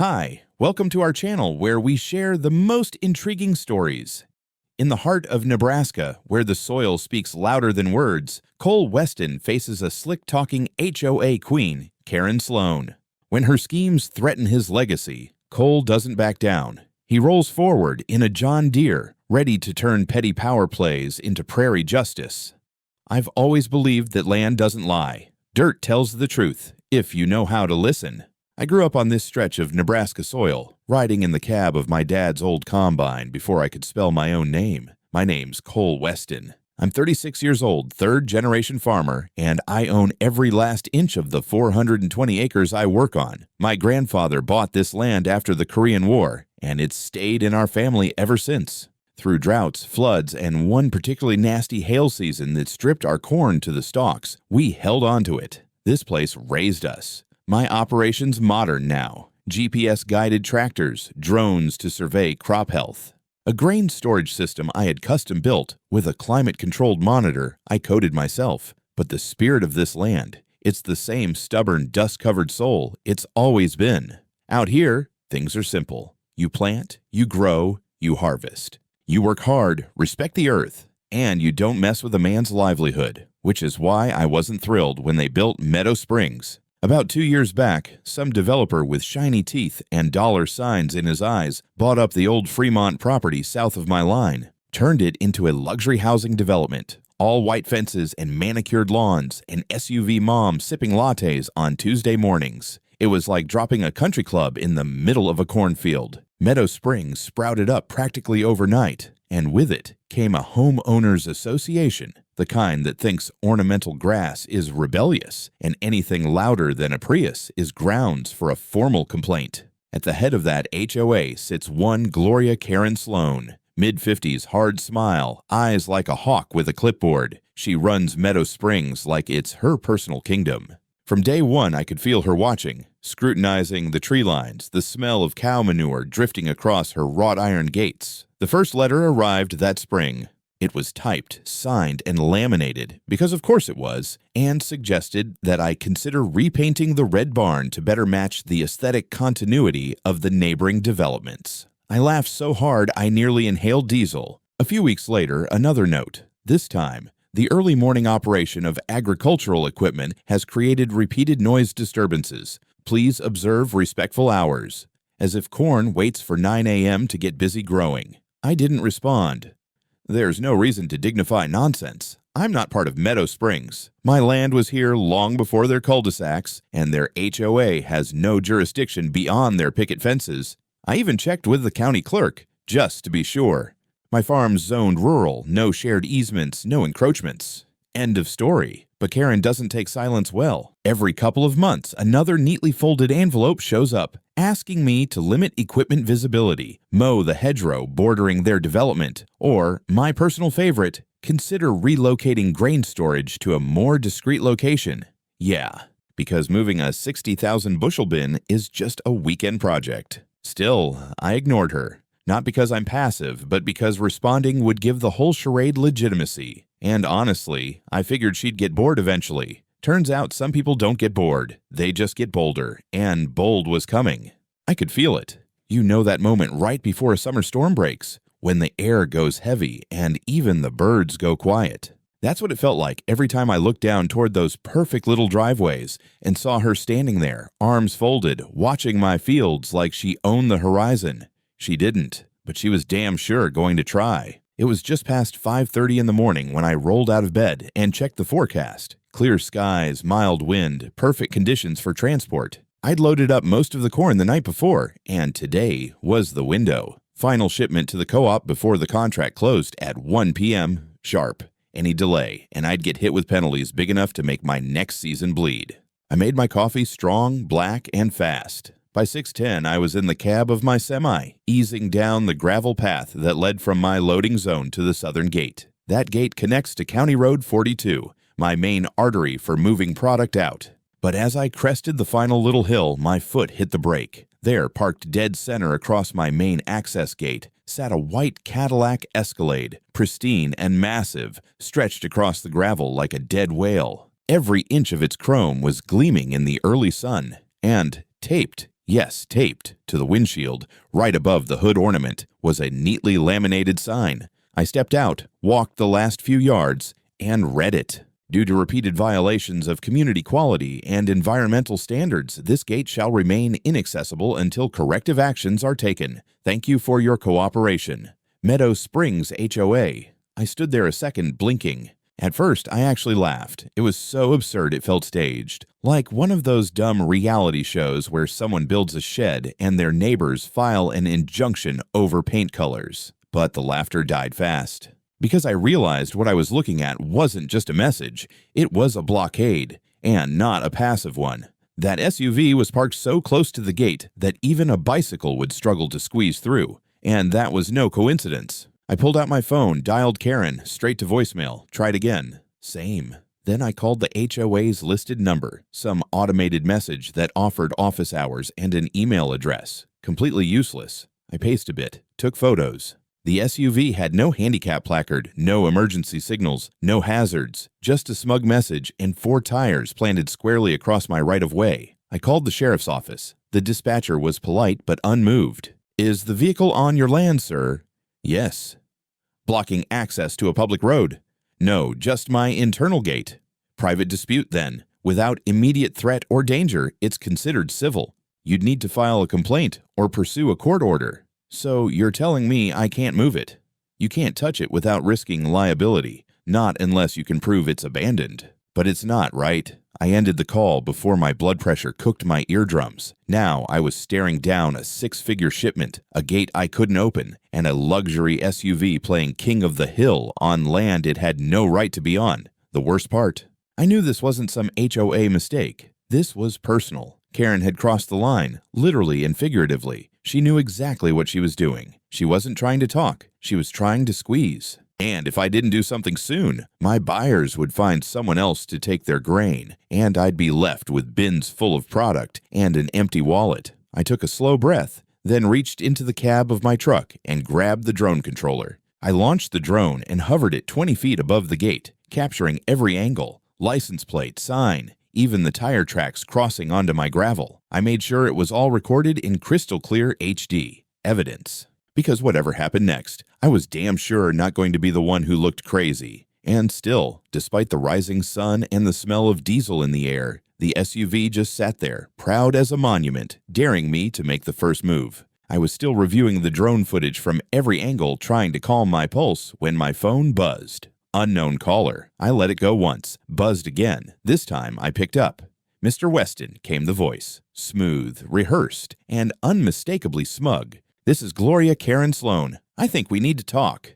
Hi, welcome to our channel where we share the most intriguing stories. In the heart of Nebraska, where the soil speaks louder than words, Cole Weston faces a slick-talking HOA queen, Karen Sloan. When her schemes threaten his legacy, Cole doesn't back down. He rolls forward in a John Deere, ready to turn petty power plays into prairie justice. I've always believed that land doesn't lie. Dirt tells the truth, if you know how to listen. I grew up on this stretch of Nebraska soil, riding in the cab of my dad's old combine before I could spell my own name. My name's Cole Weston. I'm 36 years old, third-generation farmer, and I own every last inch of the 420 acres I work on. My grandfather bought this land after the Korean War, and it's stayed in our family ever since. Through droughts, floods, and one particularly nasty hail season that stripped our corn to the stalks, we held on to it. This place raised us. My operation's modern now. GPS-guided tractors, drones to survey crop health. A grain storage system I had custom built with a climate-controlled monitor I coded myself. But the spirit of this land, it's the same stubborn, dust-covered soul it's always been. Out here, things are simple. You plant, you grow, you harvest. You work hard, respect the earth, and you don't mess with a man's livelihood, which is why I wasn't thrilled when they built Meadow Springs. About 2 years back, some developer with shiny teeth and dollar signs in his eyes bought up the old Fremont property south of my line, turned it into a luxury housing development, all white fences and manicured lawns, and SUV moms sipping lattes on Tuesday mornings. It was like dropping a country club in the middle of a cornfield. Meadow Springs sprouted up practically overnight, and with it came a homeowners association, the kind that thinks ornamental grass is rebellious and anything louder than a Prius is grounds for a formal complaint. At the head of that HOA sits one Gloria Karen Sloan, mid-50s, hard smile, eyes like a hawk with a clipboard. She runs Meadow Springs like it's her personal kingdom. From day one, I could feel her watching, scrutinizing the tree lines, the smell of cow manure drifting across her wrought iron gates. The first letter arrived that spring. It was typed, signed, and laminated, because of course it was, and suggested that I consider repainting the red barn to better match the aesthetic continuity of the neighboring developments. I laughed so hard I nearly inhaled diesel. A few weeks later, another note. This time, the early morning operation of agricultural equipment has created repeated noise disturbances. Please observe respectful hours. As if corn waits for 9 a.m. to get busy growing. I didn't respond. There's no reason to dignify nonsense. I'm not part of Meadow Springs. My land was here long before their cul-de-sacs, and their HOA has no jurisdiction beyond their picket fences. I even checked with the county clerk, just to be sure. My farm's zoned rural, no shared easements, no encroachments. End of story. But Karen doesn't take silence well. Every couple of months, another neatly folded envelope shows up, asking me to limit equipment visibility, mow the hedgerow bordering their development, or, my personal favorite, consider relocating grain storage to a more discreet location. Yeah, because moving a 60,000 bushel bin is just a weekend project. Still, I ignored her. Not because I'm passive, but because responding would give the whole charade legitimacy. And honestly, I figured she'd get bored eventually. Turns out some people don't get bored. They just get bolder, and bold was coming. I could feel it. You know that moment right before a summer storm breaks, when the air goes heavy and even the birds go quiet. That's what it felt like every time I looked down toward those perfect little driveways and saw her standing there, arms folded, watching my fields like she owned the horizon. She didn't, but she was damn sure going to try. It was just past 5:30 in the morning when I rolled out of bed and checked the forecast. Clear skies, mild wind, perfect conditions for transport. I'd loaded up most of the corn the night before, and today was the window. Final shipment to the co-op before the contract closed at 1 p.m. sharp. Any delay, and I'd get hit with penalties big enough to make my next season bleed. I made my coffee strong, black, and fast. By 6:10, I was in the cab of my semi, easing down the gravel path that led from my loading zone to the southern gate. That gate connects to County Road 42, my main artery for moving product out. But as I crested the final little hill, my foot hit the brake. There, parked dead center across my main access gate, sat a white Cadillac Escalade, pristine and massive, stretched across the gravel like a dead whale. Every inch of its chrome was gleaming in the early sun, and taped Yes, taped to the windshield, right above the hood ornament, was a neatly laminated sign. I stepped out, walked the last few yards, and read it. Due to repeated violations of community quality and environmental standards, this gate shall remain inaccessible until corrective actions are taken. Thank you for your cooperation. Meadow Springs HOA. I stood there a second, blinking. At first, I actually laughed. It was so absurd it felt staged. Like one of those dumb reality shows where someone builds a shed and their neighbors file an injunction over paint colors. But the laughter died fast. Because I realized what I was looking at wasn't just a message, it was a blockade, and not a passive one. That SUV was parked so close to the gate that even a bicycle would struggle to squeeze through, and that was no coincidence. I pulled out my phone, dialed Karen, straight to voicemail, tried again. Same. Then I called the HOA's listed number, some automated message that offered office hours and an email address. Completely useless. I paced a bit, took photos. The SUV had no handicap placard, no emergency signals, no hazards, just a smug message and 4 tires planted squarely across my right-of-way. I called the sheriff's office. The dispatcher was polite but unmoved. "Is the vehicle on your land, sir?" "Yes." "Blocking access to a public road?" "No, just my internal gate." "Private dispute, then. Without immediate threat or danger, it's considered civil. You'd need to file a complaint or pursue a court order." "So you're telling me I can't move it?" "You can't touch it without risking liability, not unless you can prove it's abandoned." "But it's not, right?" I ended the call before my blood pressure cooked my eardrums. Now I was staring down a 6-figure shipment, a gate I couldn't open, and a luxury SUV playing King of the Hill on land it had no right to be on. The worst part? I knew this wasn't some HOA mistake. This was personal. Karen had crossed the line, literally and figuratively. She knew exactly what she was doing. She wasn't trying to talk. She was trying to squeeze. And if I didn't do something soon, my buyers would find someone else to take their grain, and I'd be left with bins full of product and an empty wallet. I took a slow breath, then reached into the cab of my truck and grabbed the drone controller. I launched the drone and hovered it 20 feet above the gate, capturing every angle, license plate, sign, even the tire tracks crossing onto my gravel. I made sure it was all recorded in crystal clear HD. Evidence. Because whatever happened next, I was damn sure not going to be the one who looked crazy. And still, despite the rising sun and the smell of diesel in the air, the SUV just sat there, proud as a monument, daring me to make the first move. I was still reviewing the drone footage from every angle, trying to calm my pulse, when my phone buzzed. Unknown caller. I let it go once, buzzed again. This time I picked up. "Mr. Weston," came the voice, smooth, rehearsed, and unmistakably smug. "This is Gloria Karen Sloan. I think we need to talk."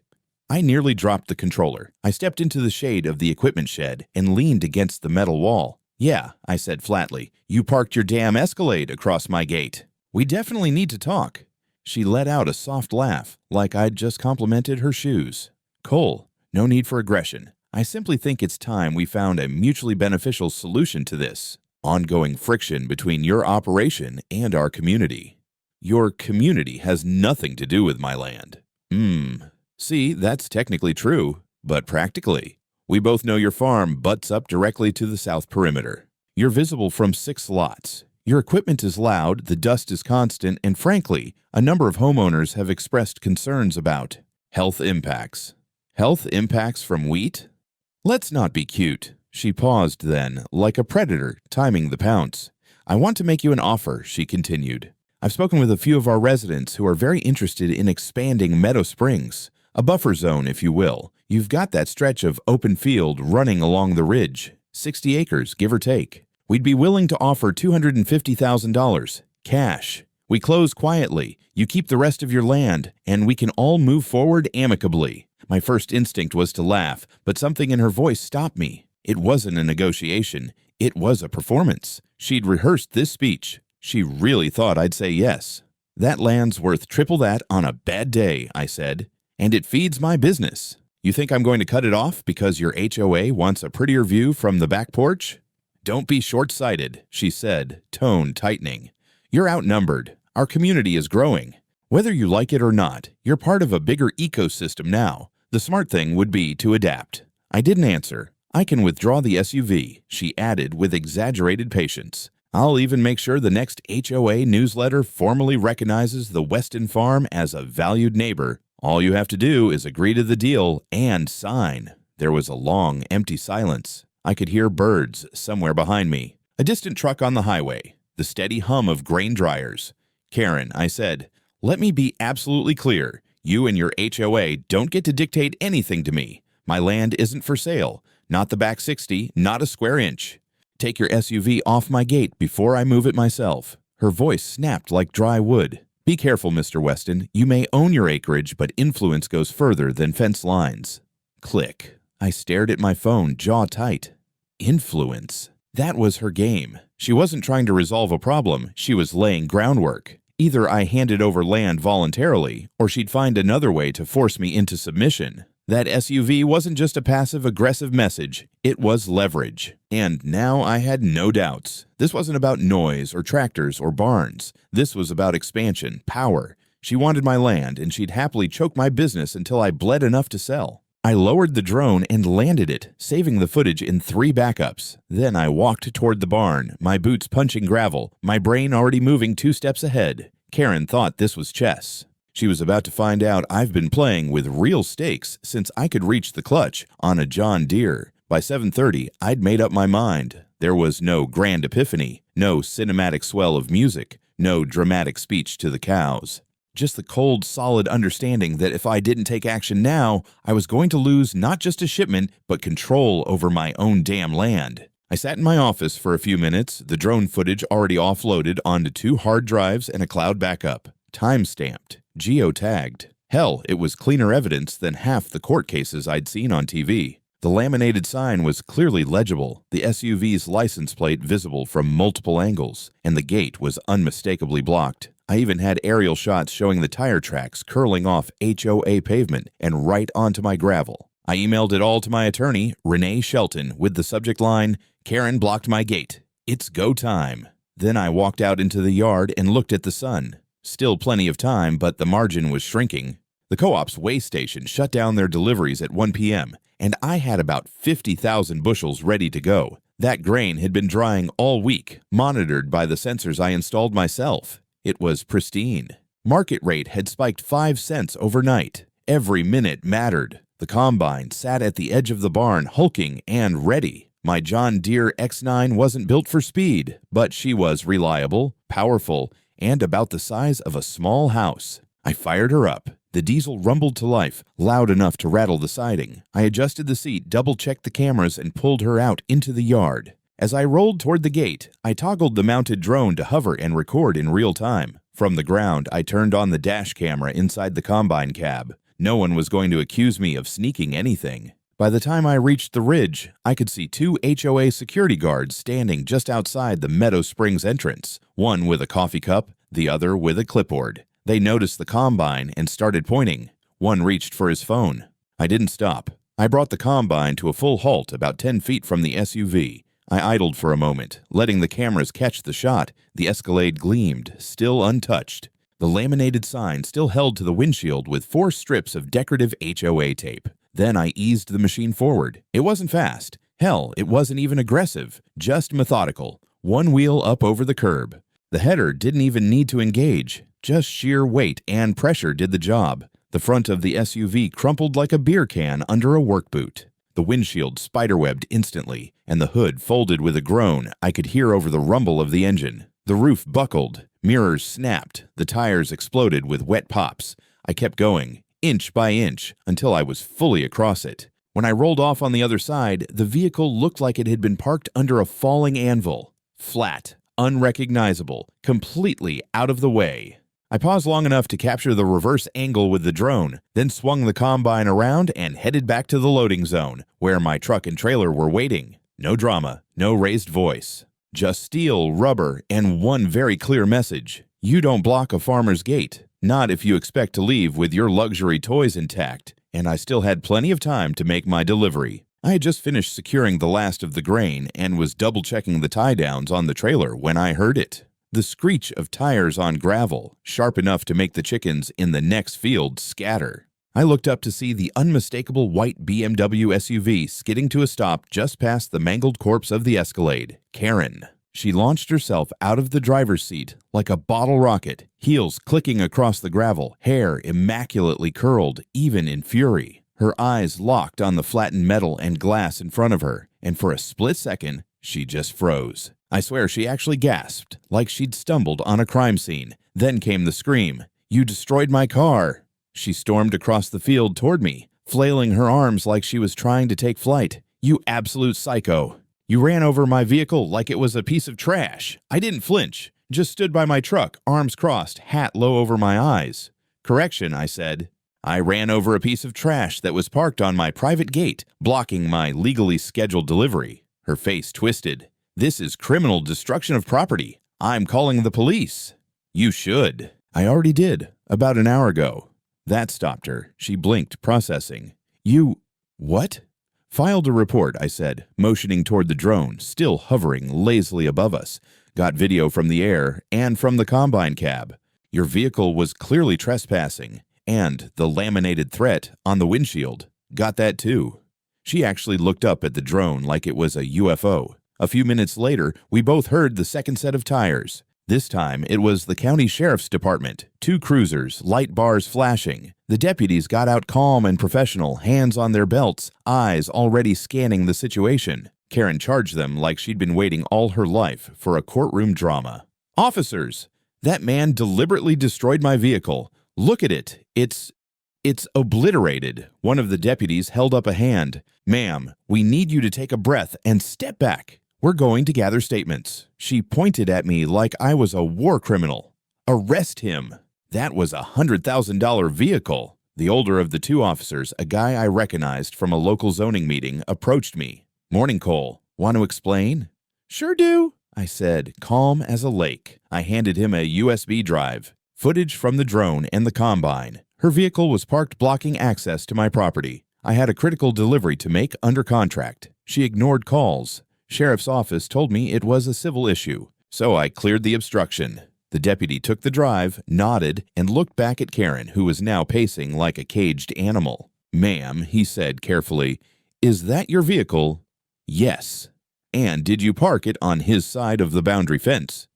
I nearly dropped the controller. I stepped into the shade of the equipment shed and leaned against the metal wall. "Yeah," I said flatly, "you parked your damn Escalade across my gate. We definitely need to talk." She let out a soft laugh, like I'd just complimented her shoes. "Cole, no need for aggression. I simply think it's time we found a mutually beneficial solution to this ongoing friction between your operation and our community." "Your community has nothing to do with my land." See, that's technically true, but practically. We both know your farm butts up directly to the south perimeter. You're visible from 6 lots. Your equipment is loud, the dust is constant, and frankly, a number of homeowners have expressed concerns about health impacts. Health impacts from wheat? Let's not be cute. She paused then, like a predator timing the pounce. "I want to make you an offer," she continued. "I've spoken with a few of our residents who are very interested in expanding Meadow Springs, a buffer zone, if you will. You've got that stretch of open field running along the ridge, 60 acres, give or take. We'd be willing to offer $250,000, cash. We close quietly, you keep the rest of your land, and we can all move forward amicably." My first instinct was to laugh, but something in her voice stopped me. It wasn't a negotiation. It was a performance. She'd rehearsed this speech. She really thought I'd say yes. "That land's worth triple that on a bad day," I said. "And it feeds my business. You think I'm going to cut it off because your HOA wants a prettier view from the back porch?" "Don't be short-sighted," she said, tone tightening. "You're outnumbered. Our community is growing. Whether you like it or not, you're part of a bigger ecosystem now. The smart thing would be to adapt." I didn't answer. "I can withdraw the SUV," she added with exaggerated patience. I'll even make sure the next HOA newsletter formally recognizes the Weston farm as a valued neighbor. All you have to do is agree to the deal and sign." There was a long, empty silence. I could hear birds somewhere behind me, a distant truck on the highway, the steady hum of grain dryers. "Karen," I said, "let me be absolutely clear. You and your HOA don't get to dictate anything to me. My land isn't for sale. Not the back 60, not a square inch. Take your SUV off my gate before I move it myself." Her voice snapped like dry wood. "Be careful, Mr. Weston. You may own your acreage, but influence goes further than fence lines." Click. I stared at my phone, jaw tight. Influence. That was her game. She wasn't trying to resolve a problem, she was laying groundwork. Either I handed over land voluntarily, or she'd find another way to force me into submission. That SUV wasn't just a passive-aggressive message, it was leverage. And now I had no doubts. This wasn't about noise or tractors or barns. This was about expansion, power. She wanted my land, and she'd happily choke my business until I bled enough to sell. I lowered the drone and landed it, saving the footage in 3 backups. Then I walked toward the barn, my boots punching gravel, my brain already moving 2 steps ahead. Karen thought this was chess. She was about to find out I've been playing with real stakes since I could reach the clutch on a John Deere. By 7:30, I'd made up my mind. There was no grand epiphany, no cinematic swell of music, no dramatic speech to the cows. Just the cold, solid understanding that if I didn't take action now, I was going to lose not just a shipment, but control over my own damn land. I sat in my office for a few minutes, the drone footage already offloaded onto 2 hard drives and a cloud backup. Time-stamped, geotagged. Hell, it was cleaner evidence than half the court cases I'd seen on TV. The laminated sign was clearly legible, the SUV's license plate visible from multiple angles, and the gate was unmistakably blocked. I even had aerial shots showing the tire tracks curling off HOA pavement and right onto my gravel. I emailed it all to my attorney, Renee Shelton, with the subject line, "Karen blocked my gate. It's go time." Then I walked out into the yard and looked at the sun. Still plenty of time, but the margin was shrinking. The co-op's weigh station shut down their deliveries at 1 p.m., and I had about 50,000 bushels ready to go. That grain had been drying all week, monitored by the sensors I installed myself. It was pristine. Market rate had spiked 5 cents overnight. Every minute mattered. The combine sat at the edge of the barn, hulking and ready. My John Deere X9 wasn't built for speed, but she was reliable, powerful, and about the size of a small house. I fired her up. The diesel rumbled to life, loud enough to rattle the siding. I adjusted the seat, double-checked the cameras, and pulled her out into the yard. As I rolled toward the gate, I toggled the mounted drone to hover and record in real time. From the ground, I turned on the dash camera inside the combine cab. No one was going to accuse me of sneaking anything. By the time I reached the ridge, I could see 2 HOA security guards standing just outside the Meadow Springs entrance, one with a coffee cup, the other with a clipboard. They noticed the combine and started pointing. One reached for his phone. I didn't stop. I brought the combine to a full halt about 10 feet from the SUV. I idled for a moment, letting the cameras catch the shot. The Escalade gleamed, still untouched. The laminated sign still held to the windshield with 4 strips of decorative HOA tape. Then I eased the machine forward. It wasn't fast. Hell, it wasn't even aggressive, just methodical. 1 wheel up over the curb. The header didn't even need to engage. Just sheer weight and pressure did the job. The front of the SUV crumpled like a beer can under a work boot. The windshield spiderwebbed instantly, and the hood folded with a groan I could hear over the rumble of the engine. The roof buckled, mirrors snapped, the tires exploded with wet pops. I kept going, inch by inch, until I was fully across it. When I rolled off on the other side, the vehicle looked like it had been parked under a falling anvil. Flat, unrecognizable, completely out of the way. I paused long enough to capture the reverse angle with the drone, then swung the combine around and headed back to the loading zone, where my truck and trailer were waiting. No drama, no raised voice. Just steel, rubber, and one very clear message. You don't block a farmer's gate. Not if you expect to leave with your luxury toys intact. And I still had plenty of time to make my delivery. I had just finished securing the last of the grain and was double-checking the tie-downs on the trailer when I heard it. The screech of tires on gravel, sharp enough to make the chickens in the next field scatter. I looked up to see the unmistakable white BMW SUV skidding to a stop just past the mangled corpse of the Escalade, Karen. She launched herself out of the driver's seat like a bottle rocket, heels clicking across the gravel, hair immaculately curled, even in fury. Her eyes locked on the flattened metal and glass in front of her, and for a split second, she just froze. I swear she actually gasped, like she'd stumbled on a crime scene. Then came the scream, "You destroyed my car!" She stormed across the field toward me, flailing her arms like she was trying to take flight. "You absolute psycho! You ran over my vehicle like it was a piece of trash." I didn't flinch, just stood by my truck, arms crossed, hat low over my eyes. "Correction," I said. "I ran over a piece of trash that was parked on my private gate, blocking my legally scheduled delivery." Her face twisted. "This is criminal destruction of property. I'm calling the police." "You should." "I already did, about an hour ago." That stopped her. She blinked, processing. "You... what?" "Filed a report," I said, motioning toward the drone, still hovering lazily above us. "Got video from the air and from the combine cab. Your vehicle was clearly trespassing, and the laminated threat on the windshield. Got that too." She actually looked up at the drone like it was a UFO. A few minutes later, we both heard the second set of tires. This time, it was the county sheriff's department. 2 cruisers, light bars flashing. The deputies got out calm and professional, hands on their belts, eyes already scanning the situation. Karen charged them like she'd been waiting all her life for a courtroom drama. "Officers, that man deliberately destroyed my vehicle. Look at it. It's obliterated." One of the deputies held up a hand. "Ma'am, we need you to take a breath and step back. We're going to gather statements." She pointed at me like I was a war criminal. "Arrest him. That was a $100,000 vehicle." The older of the 2 officers, a guy I recognized from a local zoning meeting, approached me. "Morning, Cole. Want to explain?" "Sure do," I said, calm as a lake. I handed him a USB drive. Footage from the drone and the combine. Her vehicle was parked blocking access to my property. I had a critical delivery to make under contract. She ignored calls. Sheriff's office told me it was a civil issue, so I cleared the obstruction. The deputy took the drive, nodded, and looked back at Karen, who was now pacing like a caged animal. "Ma'am," he said carefully, "is that your vehicle?" "Yes." "And did you park it on his side of the boundary fence?"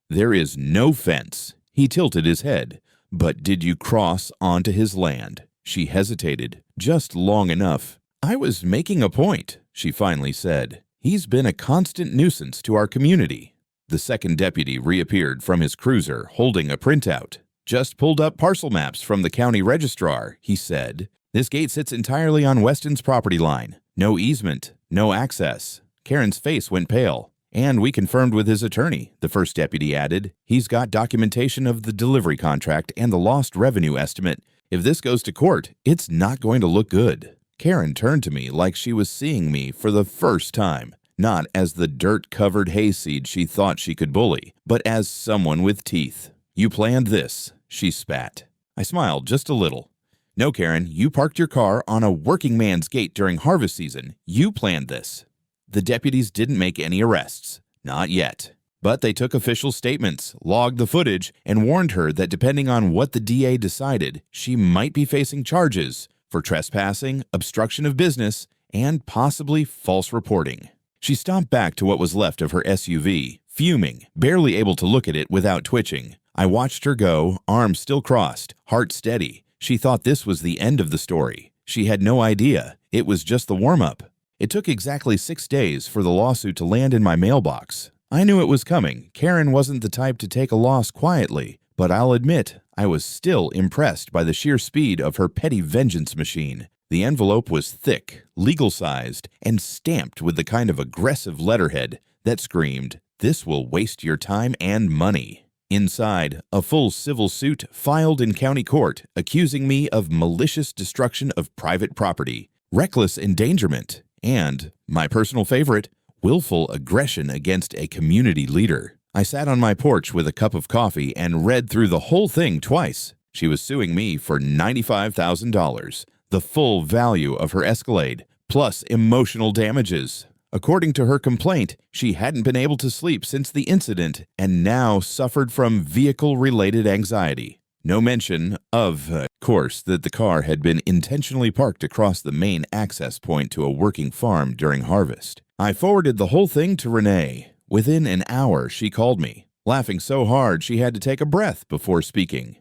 "There is no fence." He tilted his head. "But did you cross onto his land?" She hesitated, just long enough. "I was making a point," she finally said. "He's been a constant nuisance to our community." The second deputy reappeared from his cruiser, holding a printout. "Just pulled up parcel maps from the county registrar," he said. "This gate sits entirely on Weston's property line. No easement, no access." Karen's face went pale. "And we confirmed with his attorney," the first deputy added. "He's got documentation of the delivery contract and the lost revenue estimate. If this goes to court, it's not going to look good." Karen turned to me like she was seeing me for the first time, not as the dirt-covered hayseed she thought she could bully, but as someone with teeth. "You planned this," she spat. I smiled just a little. "No, Karen, you parked your car on a working man's gate during harvest season. You planned this." The deputies didn't make any arrests. Not yet. But they took official statements, logged the footage, and warned her that depending on what the DA decided, she might be facing charges for trespassing, obstruction of business, and possibly false reporting. She stomped back to what was left of her SUV, fuming, barely able to look at it without twitching. I watched her go, arms still crossed, heart steady. She thought this was the end of the story. She had no idea. It was just the warm-up. It took exactly 6 days for the lawsuit to land in my mailbox. I knew it was coming. Karen wasn't the type to take a loss quietly, but I'll admit I was still impressed by the sheer speed of her petty vengeance machine. The envelope was thick, legal-sized, and stamped with the kind of aggressive letterhead that screamed, "This will waste your time and money." Inside, a full civil suit filed in county court accusing me of malicious destruction of private property, reckless endangerment, and, my personal favorite, willful aggression against a community leader. I sat on my porch with a cup of coffee and read through the whole thing twice. She was suing me for $95,000, the full value of her Escalade, plus emotional damages. According to her complaint, she hadn't been able to sleep since the incident and now suffered from vehicle-related anxiety. No mention of course, that the car had been intentionally parked across the main access point to a working farm during harvest. I forwarded the whole thing to Renee. Within an hour, she called me, laughing so hard she had to take a breath before speaking.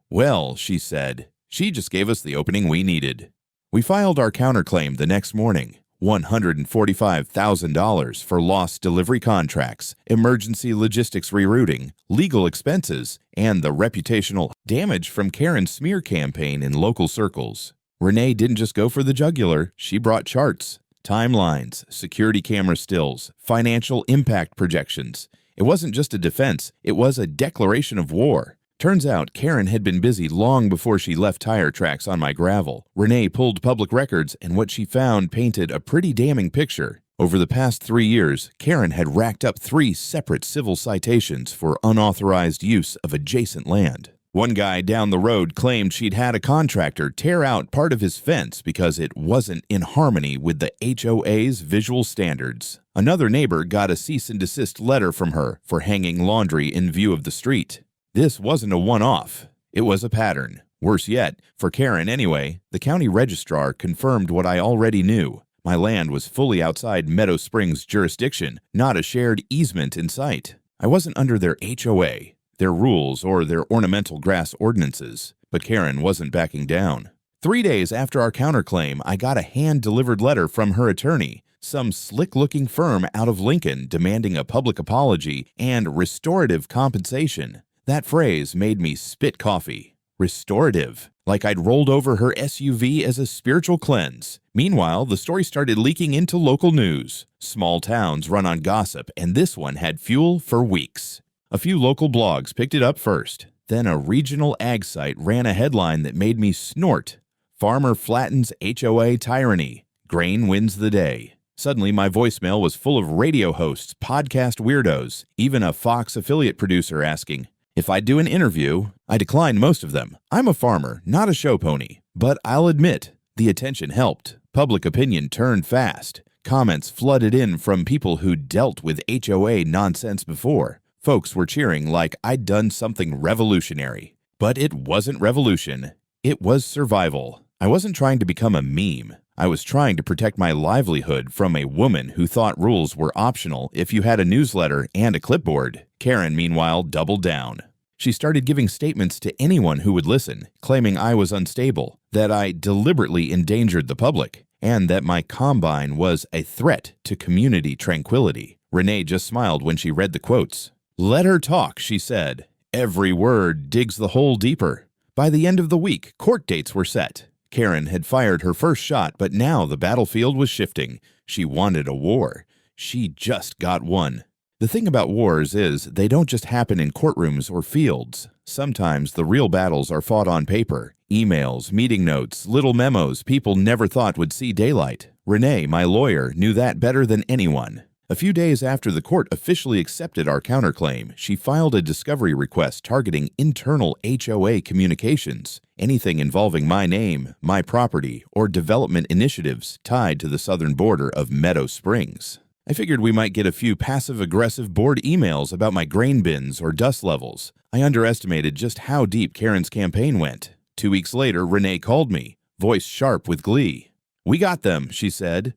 "Well," she said, "she just gave us the opening we needed." We filed our counterclaim the next morning, $145,000 for lost delivery contracts, emergency logistics rerouting, legal expenses, and the reputational damage from Karen's smear campaign in local circles. Renee didn't just go for the jugular, she brought charts, timelines, security camera stills, financial impact projections. It wasn't just a defense, it was a declaration of war. Turns out Karen had been busy long before she left tire tracks on my gravel. Renee pulled public records, and what she found painted a pretty damning picture. Over the past 3 years, Karen had racked up 3 separate civil citations for unauthorized use of adjacent land. One guy down the road claimed she'd had a contractor tear out part of his fence because it wasn't in harmony with the HOA's visual standards. Another neighbor got a cease and desist letter from her for hanging laundry in view of the street. This wasn't a one-off. It was a pattern. Worse yet, for Karen anyway, the county registrar confirmed what I already knew. My land was fully outside Meadow Springs' jurisdiction, not a shared easement in sight. I wasn't under their HOA, their rules, or their ornamental grass ordinances, but Karen wasn't backing down. 3 days after our counterclaim, I got a hand-delivered letter from her attorney, some slick-looking firm out of Lincoln demanding a public apology and restorative compensation. That phrase made me spit coffee. Restorative. Like I'd rolled over her SUV as a spiritual cleanse. Meanwhile, the story started leaking into local news. Small towns run on gossip, and this one had fuel for weeks. A few local blogs picked it up first. Then a regional ag site ran a headline that made me snort. "Farmer Flattens HOA tyranny. Grain wins the day." Suddenly, my voicemail was full of radio hosts, podcast weirdos, even a Fox affiliate producer asking if I'd do an interview. I declined most of them. I'm a farmer, not a show pony. But I'll admit, the attention helped. Public opinion turned fast. Comments flooded in from people who'd dealt with HOA nonsense before. Folks were cheering like I'd done something revolutionary. But it wasn't revolution. It was survival. I wasn't trying to become a meme. I was trying to protect my livelihood from a woman who thought rules were optional if you had a newsletter and a clipboard. Karen, meanwhile, doubled down. She started giving statements to anyone who would listen, claiming I was unstable, that I deliberately endangered the public, and that my combine was a threat to community tranquility. Renee just smiled when she read the quotes. "Let her talk," she said. "Every word digs the hole deeper." By the end of the week, court dates were set. Karen had fired her first shot, but now the battlefield was shifting. She wanted a war. She just got one. The thing about wars is they don't just happen in courtrooms or fields. Sometimes the real battles are fought on paper. Emails, meeting notes, little memos people never thought would see daylight. Renee, my lawyer, knew that better than anyone. A few days after the court officially accepted our counterclaim, she filed a discovery request targeting internal HOA communications, anything involving my name, my property, or development initiatives tied to the southern border of Meadow Springs. I figured we might get a few passive-aggressive board emails about my grain bins or dust levels. I underestimated just how deep Karen's campaign went. 2 weeks later, Renee called me, voice sharp with glee. "We got them," she said.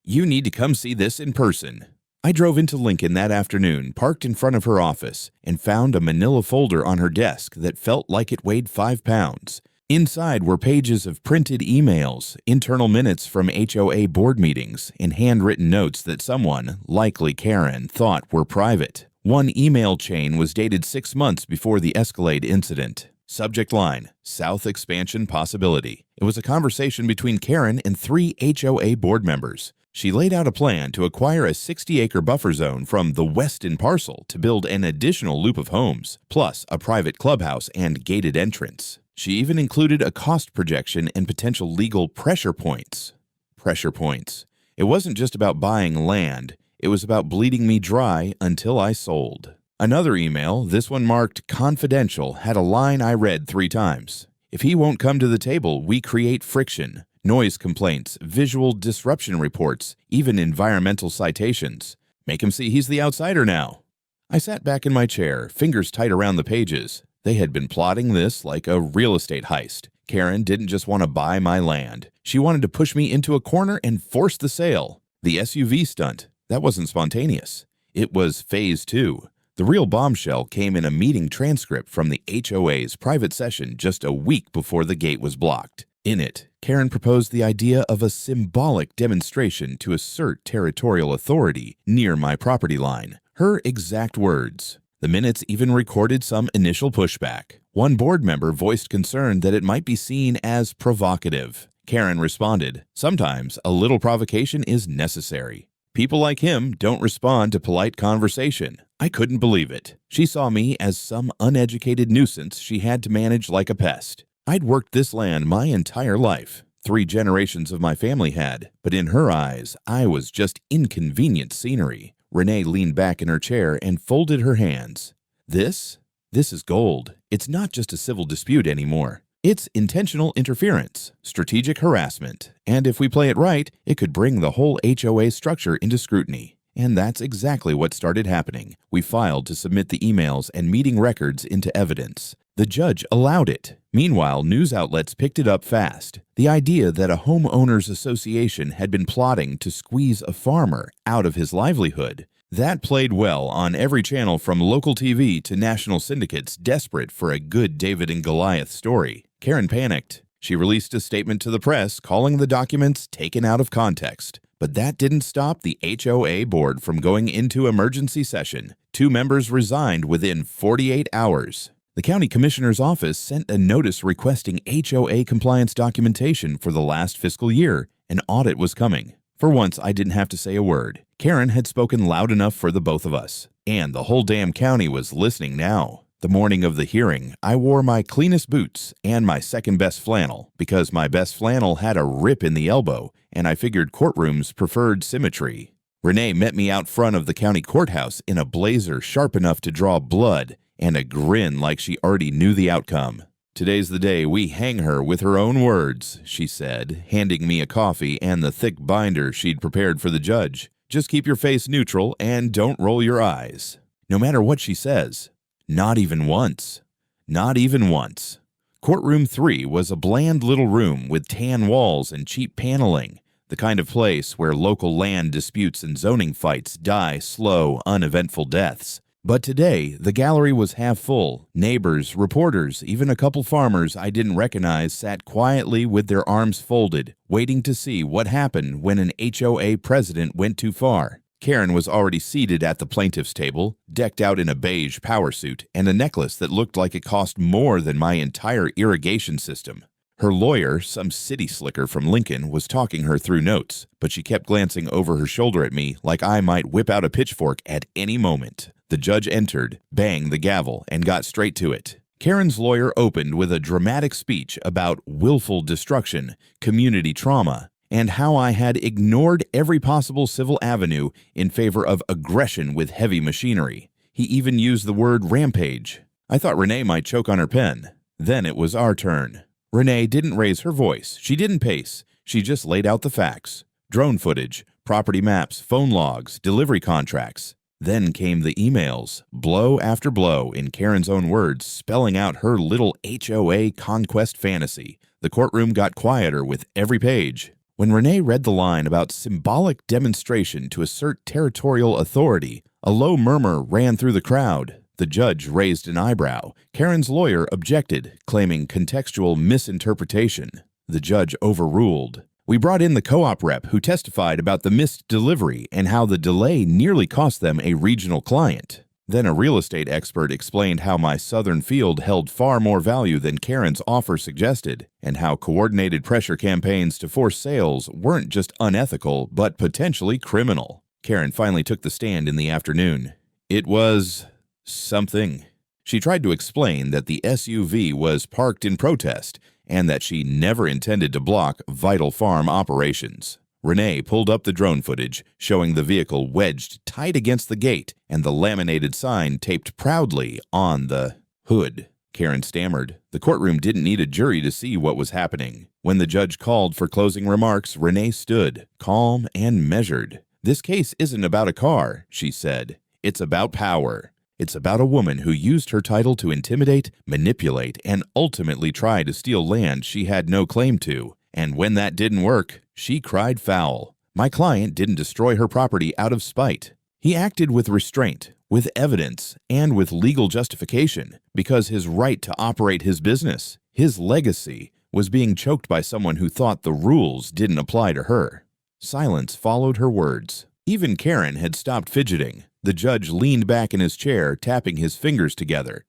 "You need to come see this in person." I drove into Lincoln that afternoon, parked in front of her office, and found a manila folder on her desk that felt like it weighed 5 pounds. Inside were pages of printed emails, internal minutes from HOA board meetings, and handwritten notes that someone, likely Karen, thought were private. One email chain was dated 6 months before the Escalade incident. Subject line, South Expansion Possibility. It was a conversation between Karen and 3 HOA board members. She laid out a plan to acquire a 60-acre buffer zone from the Weston parcel to build an additional loop of homes, plus a private clubhouse and gated entrance. She even included a cost projection and potential legal pressure points. Pressure points. It wasn't just about buying land. It was about bleeding me dry until I sold. Another email, this one marked confidential, had a line I read 3 times. "If he won't come to the table, we create friction. Noise complaints, visual disruption reports, even environmental citations. Make him see he's the outsider now." I sat back in my chair, fingers tight around the pages. They had been plotting this like a real estate heist. Karen didn't just want to buy my land. She wanted to push me into a corner and force the sale. The SUV stunt, that wasn't spontaneous. It was Phase 2. The real bombshell came in a meeting transcript from the HOA's private session just a week before the gate was blocked. In it, Karen proposed the idea of a symbolic demonstration to assert territorial authority near my property line. Her exact words. The minutes even recorded some initial pushback. One board member voiced concern that it might be seen as provocative. Karen responded, "Sometimes a little provocation is necessary. People like him don't respond to polite conversation." I couldn't believe it. She saw me as some uneducated nuisance she had to manage like a pest. I'd worked this land my entire life. 3 generations of my family had, but in her eyes, I was just inconvenient scenery. Renee leaned back in her chair and folded her hands. This is gold. It's not just a civil dispute anymore. It's intentional interference, strategic harassment, and if we play it right, it could bring the whole HOA structure into scrutiny. And that's exactly what started happening. We filed to submit the emails and meeting records into evidence. The judge allowed it. Meanwhile, news outlets picked it up fast. The idea that a homeowners association had been plotting to squeeze a farmer out of his livelihood. That played well on every channel from local TV to national syndicates desperate for a good David and Goliath story. Karen panicked. She released a statement to the press calling the documents taken out of context. But that didn't stop the HOA board from going into emergency session. 2 members resigned within 48 hours. The county commissioner's office sent a notice requesting HOA compliance documentation for the last fiscal year. An audit was coming. For once, I didn't have to say a word. Karen had spoken loud enough for the both of us. And the whole damn county was listening now. The morning of the hearing, I wore my cleanest boots and my second best flannel because my best flannel had a rip in the elbow and I figured courtrooms preferred symmetry. Renee met me out front of the county courthouse in a blazer sharp enough to draw blood and a grin like she already knew the outcome. "Today's the day we hang her with her own words," she said, handing me a coffee and the thick binder she'd prepared for the judge. "Just keep your face neutral and don't roll your eyes." No matter what she says. Not even once. Not even once. Courtroom 3 was a bland little room with tan walls and cheap paneling, the kind of place where local land disputes and zoning fights die slow, uneventful deaths. But today, the gallery was half full. Neighbors, reporters, even a couple farmers I didn't recognize sat quietly with their arms folded, waiting to see what happened when an HOA president went too far. Karen was already seated at the plaintiff's table, decked out in a beige power suit and a necklace that looked like it cost more than my entire irrigation system. Her lawyer, some city slicker from Lincoln, was talking her through notes, but she kept glancing over her shoulder at me like I might whip out a pitchfork at any moment. The judge entered, banged the gavel, and got straight to it. Karen's lawyer opened with a dramatic speech about willful destruction, community trauma, and how I had ignored every possible civil avenue in favor of aggression with heavy machinery. He even used the word rampage. I thought Renee might choke on her pen. Then it was our turn. Renee didn't raise her voice. She didn't pace. She just laid out the facts. Drone footage, property maps, phone logs, delivery contracts. Then came the emails, blow after blow, in Karen's own words, spelling out her little HOA conquest fantasy. The courtroom got quieter with every page. When Renee read the line about symbolic demonstration to assert territorial authority, a low murmur ran through the crowd. The judge raised an eyebrow. Karen's lawyer objected, claiming contextual misinterpretation. The judge overruled. We brought in the co-op rep who testified about the missed delivery and how the delay nearly cost them a regional client. Then a real estate expert explained how my southern field held far more value than Karen's offer suggested, and how coordinated pressure campaigns to force sales weren't just unethical, but potentially criminal. Karen finally took the stand in the afternoon. It was something. She tried to explain that the SUV was parked in protest and that she never intended to block vital farm operations. Renee pulled up the drone footage, showing the vehicle wedged tight against the gate and the laminated sign taped proudly on the hood. Karen stammered. The courtroom didn't need a jury to see what was happening. When the judge called for closing remarks, Renee stood, calm and measured. "This case isn't about a car," she said. "It's about power. It's about a woman who used her title to intimidate, manipulate, and ultimately try to steal land she had no claim to. And when that didn't work, she cried foul. My client didn't destroy her property out of spite. He acted with restraint, with evidence, and with legal justification because his right to operate his business, his legacy, was being choked by someone who thought the rules didn't apply to her. Silence followed her words. Even Karen had stopped fidgeting. The judge leaned back in his chair, tapping his fingers together.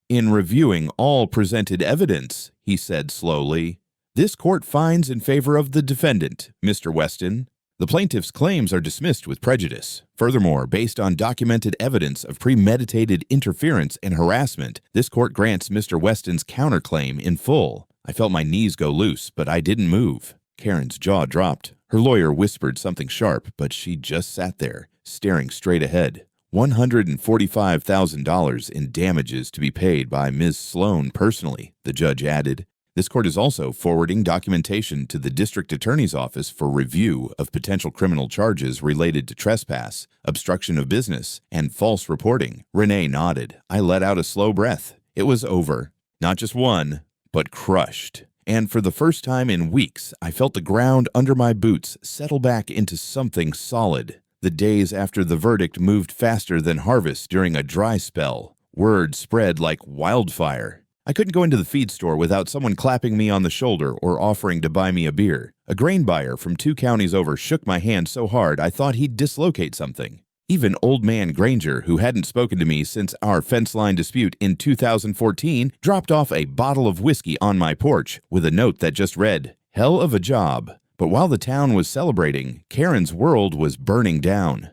"In reviewing all presented evidence," he said slowly, "this court finds in favor of the defendant, Mr. Weston. The plaintiff's claims are dismissed with prejudice. Furthermore, based on documented evidence of premeditated interference and harassment, this court grants Mr. Weston's counterclaim in full." I felt my knees go loose, but I didn't move. Karen's jaw dropped. Her lawyer whispered something sharp, but she just sat there, staring straight ahead. $145,000 in damages to be paid by Ms. Sloan personally, the judge added. This court is also forwarding documentation to the district attorney's office for review of potential criminal charges related to trespass, obstruction of business, and false reporting. Renee nodded. I let out a slow breath. It was over. Not just won, but crushed. And for the first time in weeks, I felt the ground under my boots settle back into something solid. The days after the verdict moved faster than harvest during a dry spell. Word spread like wildfire. I couldn't go into the feed store without someone clapping me on the shoulder or offering to buy me a beer. A grain buyer from 2 counties over shook my hand so hard I thought he'd dislocate something. Even Old Man Granger, who hadn't spoken to me since our fence line dispute in 2014, dropped off a bottle of whiskey on my porch with a note that just read, "Hell of a job." But while the town was celebrating, Karen's world was burning down.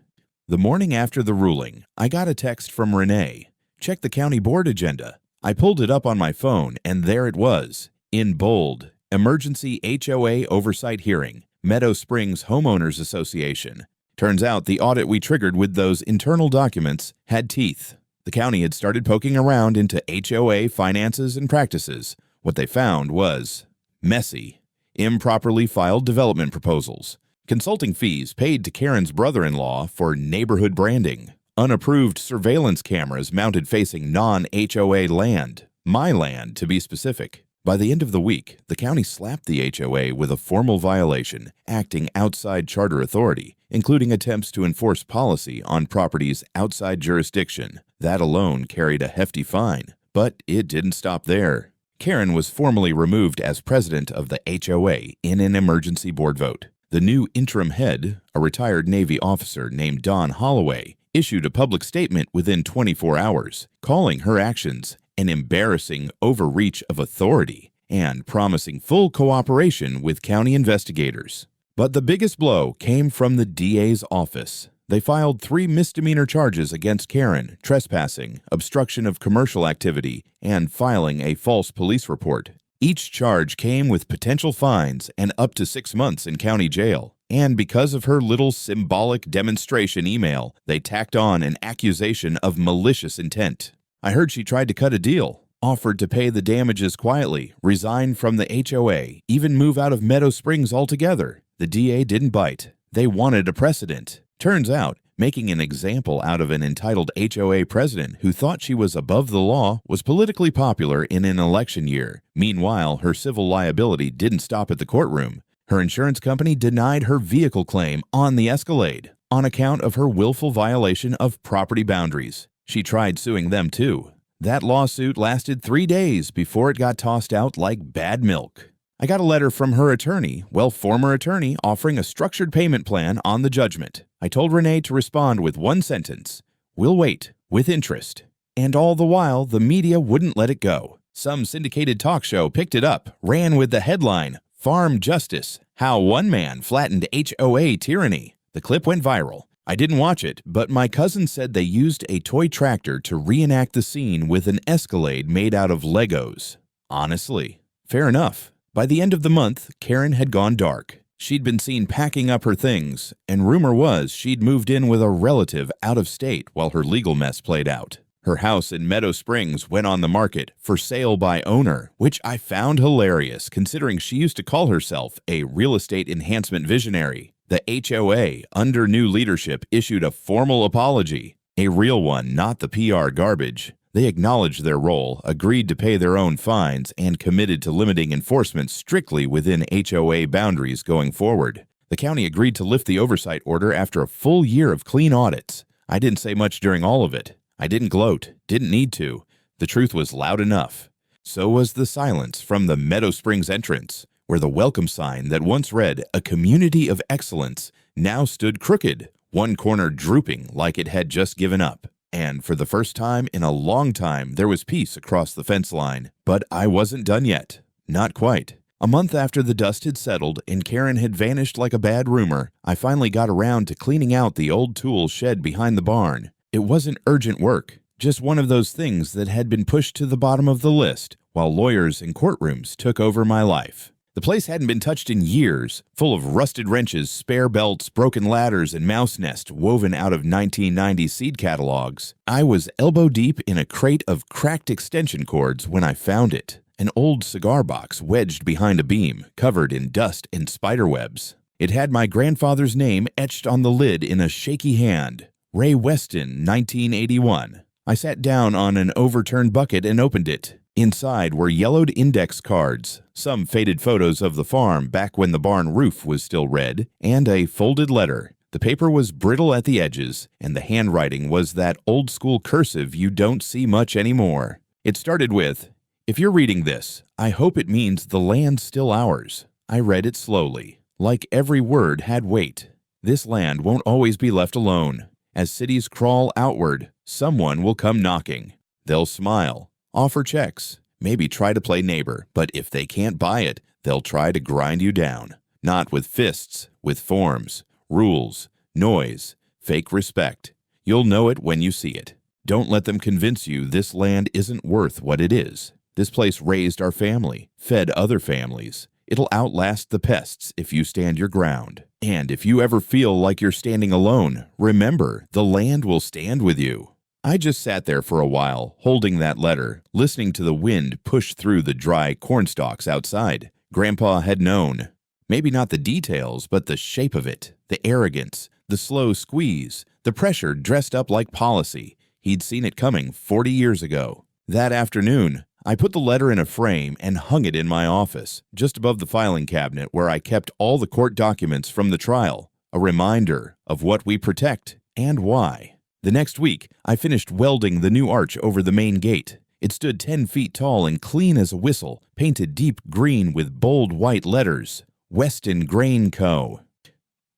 The morning after the ruling, I got a text from Renee. "Check the county board agenda." I pulled it up on my phone, and there it was, in bold, Emergency HOA Oversight Hearing, Meadow Springs Homeowners Association. Turns out the audit we triggered with those internal documents had teeth. The county had started poking around into HOA finances and practices. What they found was messy, improperly filed development proposals, consulting fees paid to Karen's brother-in-law for neighborhood branding, unapproved surveillance cameras mounted facing non-HOA land, my land to be specific. By the end of the week, the county slapped the HOA with a formal violation, acting outside charter authority, including attempts to enforce policy on properties outside jurisdiction. That alone carried a hefty fine, but it didn't stop there. Karen was formally removed as president of the HOA in an emergency board vote. The new interim head, a retired Navy officer named Don Holloway, issued a public statement within 24 hours, calling her actions an embarrassing overreach of authority and promising full cooperation with county investigators. But the biggest blow came from the DA's office. They filed 3 misdemeanor charges against Karen: trespassing, obstruction of commercial activity, and filing a false police report. Each charge came with potential fines and up to 6 months in county jail. And because of her little symbolic demonstration email, they tacked on an accusation of malicious intent. I heard she tried to cut a deal, offered to pay the damages quietly, resign from the HOA, even move out of Meadow Springs altogether. The DA didn't bite. They wanted a precedent. Turns out, making an example out of an entitled HOA president who thought she was above the law was politically popular in an election year. Meanwhile, her civil liability didn't stop at the courtroom. Her insurance company denied her vehicle claim on the Escalade on account of her willful violation of property boundaries. She tried suing them too. That lawsuit lasted 3 days before it got tossed out like bad milk. I got a letter from her attorney, former attorney, offering a structured payment plan on the judgment. I told Renee to respond with 1 sentence: "We'll wait, with interest." And all the while, the media wouldn't let it go. Some syndicated talk show picked it up, ran with the headline, "Farm Justice: How One Man Flattened HOA Tyranny." The clip went viral. I didn't watch it, but my cousin said they used a toy tractor to reenact the scene with an Escalade made out of Legos. Honestly, fair enough. By the end of the month, Karen had gone dark. She'd been seen packing up her things, and rumor was she'd moved in with a relative out of state while her legal mess played out. Her house in Meadow Springs went on the market for sale by owner, which I found hilarious considering she used to call herself a real estate enhancement visionary. The HOA, under new leadership, issued a formal apology. A real one, not the PR garbage. They acknowledged their role, agreed to pay their own fines, and committed to limiting enforcement strictly within HOA boundaries going forward. The county agreed to lift the oversight order after a full year of clean audits. I didn't say much during all of it. I didn't gloat, didn't need to. The truth was loud enough. So was the silence from the Meadow Springs entrance, where the welcome sign that once read, "A Community of Excellence," now stood crooked, one corner drooping like it had just given up. And for the first time in a long time, there was peace across the fence line. But I wasn't done yet. Not quite. A month after the dust had settled and Karen had vanished like a bad rumor, I finally got around to cleaning out the old tool shed behind the barn. It wasn't urgent work, just one of those things that had been pushed to the bottom of the list while lawyers and courtrooms took over my life. The place hadn't been touched in years, full of rusted wrenches, spare belts, broken ladders, and mouse nests woven out of 1990 seed catalogs. I was elbow deep in a crate of cracked extension cords when I found it, an old cigar box wedged behind a beam, covered in dust and spiderwebs. It had my grandfather's name etched on the lid in a shaky hand, Ray Weston, 1981. I sat down on an overturned bucket and opened it. Inside were yellowed index cards, some faded photos of the farm back when the barn roof was still red, and a folded letter. The paper was brittle at the edges, and the handwriting was that old-school cursive you don't see much anymore. It started with, "If you're reading this, I hope it means the land's still ours." I read it slowly, like every word had weight. This land won't always be left alone. As cities crawl outward, someone will come knocking. They'll smile, offer checks, maybe try to play neighbor, but if they can't buy it, they'll try to grind you down. Not with fists, with forms, rules, noise, fake respect. You'll know it when you see it. Don't let them convince you this land isn't worth what it is. This place raised our family, fed other families. It'll outlast the pests if you stand your ground. And if you ever feel like you're standing alone, remember, the land will stand with you. I just sat there for a while, holding that letter, listening to the wind push through the dry cornstalks outside. Grandpa had known. Maybe not the details, but the shape of it, the arrogance, the slow squeeze, the pressure dressed up like policy. He'd seen it coming 40 years ago. That afternoon, I put the letter in a frame and hung it in my office, just above the filing cabinet where I kept all the court documents from the trial, a reminder of what we protect and why. The next week, I finished welding the new arch over the main gate. It stood 10 feet tall and clean as a whistle, painted deep green with bold white letters, Weston Grain Co.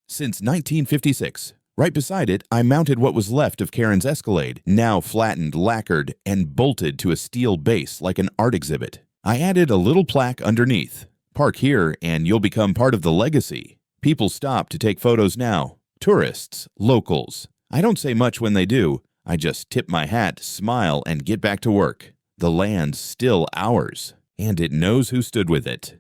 Since 1956. Right beside it, I mounted what was left of Karen's Escalade, now flattened, lacquered, and bolted to a steel base like an art exhibit. I added a little plaque underneath. Park here and you'll become part of the legacy. People stop to take photos now. Tourists, locals. I don't say much when they do. I just tip my hat, smile, and get back to work. The land's still ours, and it knows who stood with it.